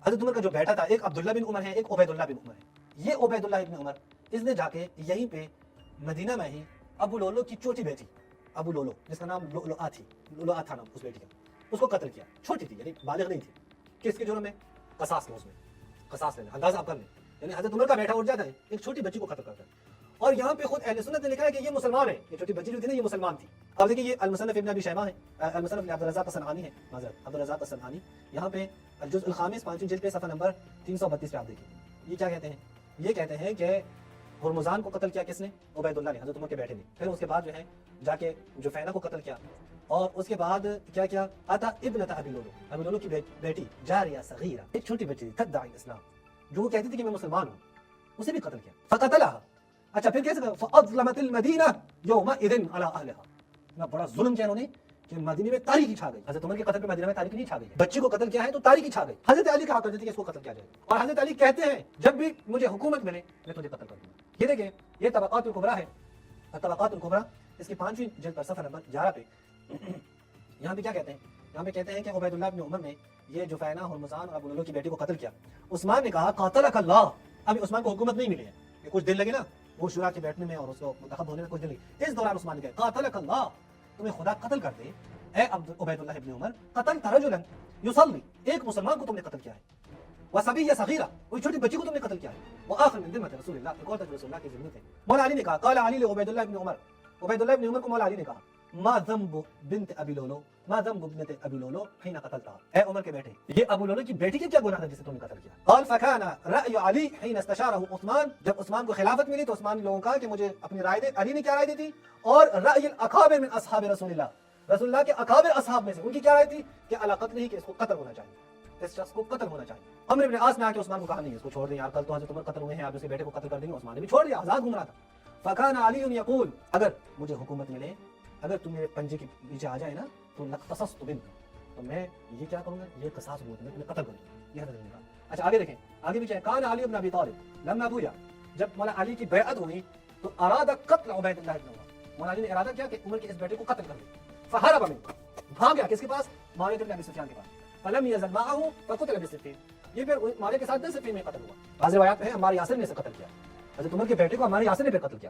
حضرت عمر کا جو بیٹا تھا، ایک عبداللہ بن عمر ہے، ایک عبیداللہ بن عمر ہے. یہ عبیداللہ ابن عمر اس نے جا کے یہیں پہ مدینہ میں ہی ابو لولو کی چھوٹی بیٹی ابو لولو جس کا نام لؤلؤہ تھی، لؤلؤہ تھا نام اس بیٹی کا، اس کو قتل کیا. چھوٹی تھی یعنی بالغ نہیں تھی. کس کے جرم میں؟ قصاص کے. اس میں قصاص لینا، اندازہ آپ کر لیں. یعنی حضرت عمر کا بیٹا اٹھ جاتا ہے ایک چھوٹی بچی کو قتل کرتا ہے. اور یہاں پہ خود اہل سنت نے لکھا ہے کہ یہ مسلمان ہے. یہ چھوٹی بچی جو تھی نا یہ مسلمان تھی. اب دیکھیں یہ المصنف ابن ابی شیبہ ہے، المصنف ابن عبدالرزاق الصنعانی ہے، معذرت عبدالرزاق الصنعانی. یہاں پہ الجزء الخامس 5ویں جلد پہ صفحہ نمبر 332 پہ آپ دیکھیں یہ کیا کہتے ہیں. یہ کہتے ہیں کہ ہرمزان کو قتل کیا کس نے؟ عبیداللہ نے، حضرت عمر کے بیٹے نے. پھر اس کے بعد جو ہے جا کے جفینہ کو قتل کیا. اور اس کے بعد کیا کیا؟ عطا ابنۃ ابی لولو، ابی لولو کی بیٹی جاریہ صغیرہ، ایک چھوٹی بچی تھی تدعی الاسلام، جو وہ کہتی تھی کہ میں مسلمان ہوں، اسے بھی قتل کیا. فقتلها. اچھا پھر کیسے؟ فاظلمت المدینہ یومئذ علی اہلها. اتنا بڑا ظلم کیا انہوں نے کہ مدینے میں تاریکی چھا گئی. حضرت عمر کے قتل پہ مدینہ میں تاریکی نہیں چھا گئی. بچی کو قتل کیا ہے تو تاریکی چھا گئی. حضرت علی کہا کرتے تھے کہ اس کو قتل کیا جائے، اور حضرت علی کہتے ہیں جب بھی مجھے حکومت ملے میں تجھے قتل کر دوں گا. یہ دیکھیں یہ طبقات الکبریٰ ہے، طبقات الکبریٰ اس کی 5ویں جلد پر صفحہ نمبر 11 پہ. یہاں پہ کیا کہتے ہیں؟ یہاں پہ کہتے ہیں کہ عبیداللہ بن عمر نے یہ جفینہ، ہرمزان اور ابو لولو کی بیٹی کو قتل کیا. عثمان نے کہا قاتلک اللہ. ابھی عثمان کو حکومت نہیں ملی ہے، کہ کچھ دن لگے نا وہ شورا کے بیٹھنے میں اور اس کو منتخب ہونے میں کچھ دن لگے. اس دوران عثمان نے کہا قاتلک اللہ، تمہیں خدا قتل کر دے اے عبیداللہ ابن عمر. قتلت رجلا یصلی، ایک مسلمان کو تم نے قتل کیا ہے. وصبیہ صغیرہ، کوئی چھوٹی بچی کو تم نے قتل کیا ہے. وآخر من ذمۃ رسول اللہ، ایک اور تک رسول اللہ کی ذمت ہے. مولا علی نے کہا قال علی لعبیداللہ ابن عمر، عبیداللہ ابن عمر کو مولا علی نے کہا ما ذنب بنت ابی لولو، ما ذنب بنت ابی لولو حين قتلتها، اے عمر کے بیٹے یہ ابو لولو کی بیٹی کے کیا گناہ تھا جسے تم نے قتل کیا. قال فكان رأي علی حين استشاره عثمان، جب عثمان کو خلافت ملی تو عثمان نے لوگوں کہا کہ مجھے اپنی رائے دے. علی نے کیا رائے دی تھی؟ اور رأی الاکابر من اصحاب رسول اللہ، رسول اللہ کے اکابر اصحاب میں سے ان کی کیا رائے تھی کہ علی قتل ہی، کہ اس کو قتل ہونا چاہیے، اس شخص کو قتل ہونا چاہیے. عمر بن عاص نے آ کے عثمان کو کہا نہیں اس کو چھوڑ دیں یار، کل تو حضرت عمر قتل ہوئے ہیں، آپ اس کے بیٹے کو قتل کر دیں گے. عثمان نے بھی چھوڑ دیا، آزاد گھوم رہا تھا. فكان علی یقول، اگر مجھے حکومت ملے، اگر تم میرے پنجے کے پیچھے آ جائے نا تو لقتصصت بنت، تو میں یہ کیا کروں گا، یہ قصاص ہوا تمہیں، تمہیں قتل کروں گا. یہ حضرت نے کہا. اچھا آگے دیکھیں، آگے بھی کیا ہے. کان علی بن ابی طالب لما بویا، جب مولا علی کی بیعت ہوئی تو اراد قتل عبیداللہ بن عمر، مولا علی نے ارادہ کیا کہ عمر کے اس بیٹے کو قتل کر دے. فہرب منه، بھاگ گیا کس کے پاس؟ معاویہ بن ابی سفیان کے پاس. فلم یزل معه فقتل بسفین، یہ پھر معاویہ کے ساتھ صفین میں قتل ہوا. بعض روایات میں عمار یاسر نے اسے قتل کیا، حضرت عمر کے بیٹے کو عمار یاسر نے پھر قتل کیا.